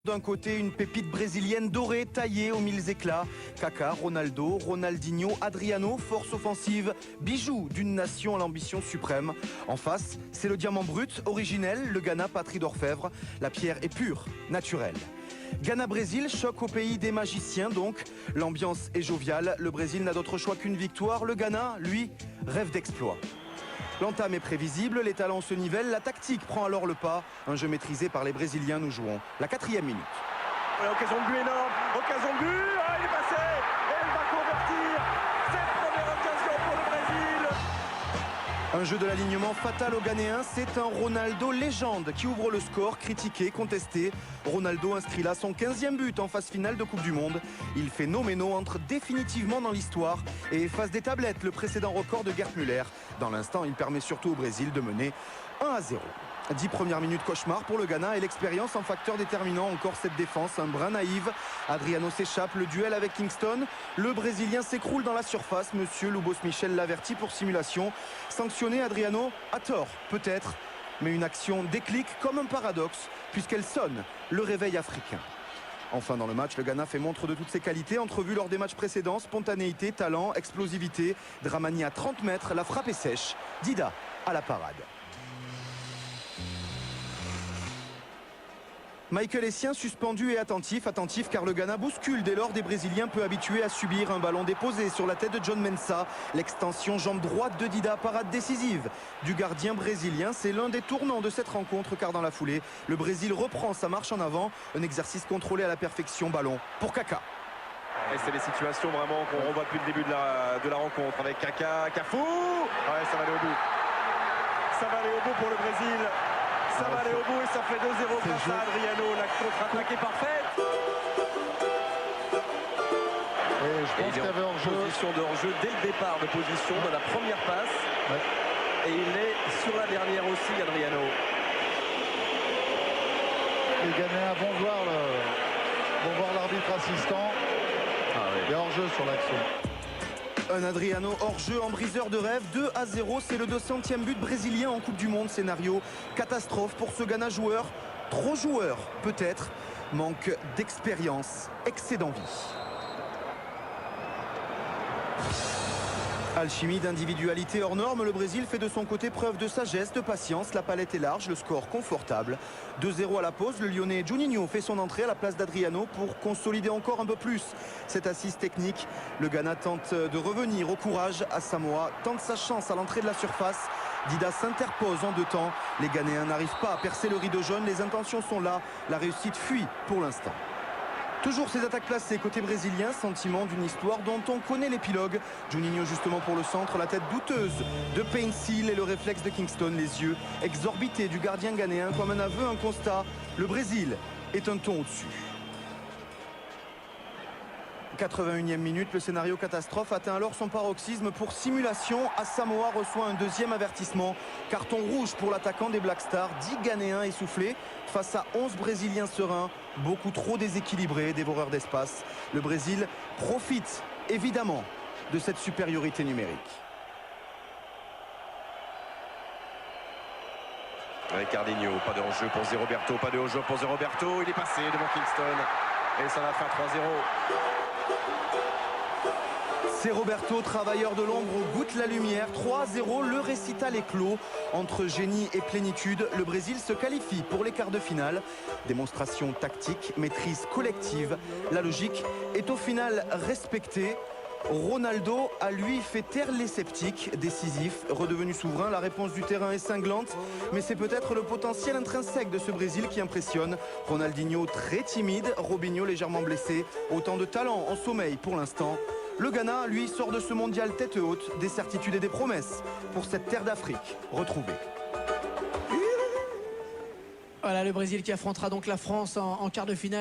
D'un côté, une pépite brésilienne dorée, taillée aux mille éclats. Kaká, Ronaldo, Ronaldinho, Adriano, force offensive, bijou d'une nation à l'ambition suprême. En face, c'est le diamant brut, originel, le Ghana, patrie d'orfèvre. La pierre est pure, naturelle. Ghana-Brésil, choc au pays des magiciens donc. L'ambiance est joviale, le Brésil n'a d'autre choix qu'une victoire. Le Ghana, lui, rêve d'exploit. L'entame est prévisible, les talents se nivellent, la tactique prend alors le pas. Un jeu maîtrisé par les Brésiliens, nous jouons la 4e minute. Occasion de but énorme, occasion de but, ah, il est passé, et il va convertir cette première occasion pour le Brésil. Un jeu de l'alignement fatal aux Ghanéens, c'est un Ronaldo légende qui ouvre le score, critiqué, contesté. Ronaldo inscrit là son 15e but en phase finale de Coupe du Monde. Il fait noméno, entre définitivement dans l'histoire et efface des tablettes le précédent record de Gerd Müller. Dans l'instant, il permet surtout au Brésil de mener 1-0. 10 premières minutes cauchemar pour le Ghana et l'expérience en facteur déterminant. Encore cette défense, un brin naïve. Adriano s'échappe, le duel avec Kingston. Le Brésilien s'écroule dans la surface. Monsieur Lubos Michel l'avertit pour simulation. Sanctionné Adriano, à tort peut-être. Mais une action déclic comme un paradoxe puisqu'elle sonne le réveil africain. Enfin dans le match, le Ghana fait montre de toutes ses qualités entrevues lors des matchs précédents. Spontanéité, talent, explosivité. Dramani à 30 mètres, la frappe est sèche. Dida à la parade. Michael Essien suspendu et attentif car le Ghana bouscule dès lors des Brésiliens peu habitués à subir un ballon déposé sur la tête de John Mensah. L'extension jambe droite de Dida, parade décisive du gardien brésilien. C'est l'un des tournants de cette rencontre car dans la foulée, le Brésil reprend sa marche en avant. Un exercice contrôlé à la perfection, ballon pour Kaká. Et c'est les situations vraiment qu'on revoit depuis le début de la rencontre avec Kaká, Cafu. Ouais, ça va aller au bout. Ça va aller au bout pour le Brésil. Ça va aller au bout et ça fait 2-0 grâce à Adriano. La contre-attaque est parfaite. Et je pense qu'il y avait hors-jeu. Position de hors-jeu dès le départ de position de la première passe. Ouais. Et il est sur la dernière aussi, Adriano. Les Ghanéens vont voir l'arbitre assistant. Il y a hors-jeu sur l'action. Un Adriano hors-jeu en briseur de rêve, 2-0, c'est le 200e but brésilien en Coupe du Monde. Scénario catastrophe pour ce Ghana joueur, trop joueur peut-être, manque d'expérience, excès d'envie. Alchimie d'individualité hors norme, le Brésil fait de son côté preuve de sagesse, de patience. La palette est large, le score confortable. 2-0 à la pause, le Lyonnais Juninho fait son entrée à la place d'Adriano pour consolider encore un peu plus cette assise technique. Le Ghana tente de revenir au courage. À Samoa tente sa chance à l'entrée de la surface. Dida s'interpose en deux temps. Les Ghanéens n'arrivent pas à percer le rideau jaune. Les intentions sont là. La réussite fuit pour l'instant. Toujours ces attaques placées côté brésilien, sentiment d'une histoire dont on connaît l'épilogue. Juninho justement pour le centre, la tête douteuse de Painsil et le réflexe de Kingston, les yeux exorbités du gardien ghanéen comme un aveu, un constat. Le Brésil est un ton au-dessus. 81e minute, le scénario catastrophe atteint alors son paroxysme pour simulation. Samoa reçoit un deuxième avertissement. Carton rouge pour l'attaquant des Black Stars. 10 Ghanéens essoufflés face à 11 Brésiliens sereins. Beaucoup trop déséquilibrés, dévoreurs d'espace. Le Brésil profite évidemment de cette supériorité numérique. Avec Cardinho, pas de hors-jeu pour Zé Roberto, pas de hors-jeu pour Zé Roberto. Il est passé devant Kingston et ça va faire 3-0. C'est Roberto, travailleur de l'ombre, goûte la lumière. 3-0, le récital est clos. Entre génie et plénitude, le Brésil se qualifie pour les quarts de finale. Démonstration tactique, maîtrise collective. La logique est au final respectée. Ronaldo a lui fait taire les sceptiques, décisif, redevenu souverain. La réponse du terrain est cinglante, mais c'est peut-être le potentiel intrinsèque de ce Brésil qui impressionne. Ronaldinho très timide, Robinho légèrement blessé. Autant de talent en sommeil pour l'instant. Le Ghana, lui, sort de ce mondial tête haute, des certitudes et des promesses pour cette terre d'Afrique retrouvée. Voilà le Brésil qui affrontera donc la France en quart de finale.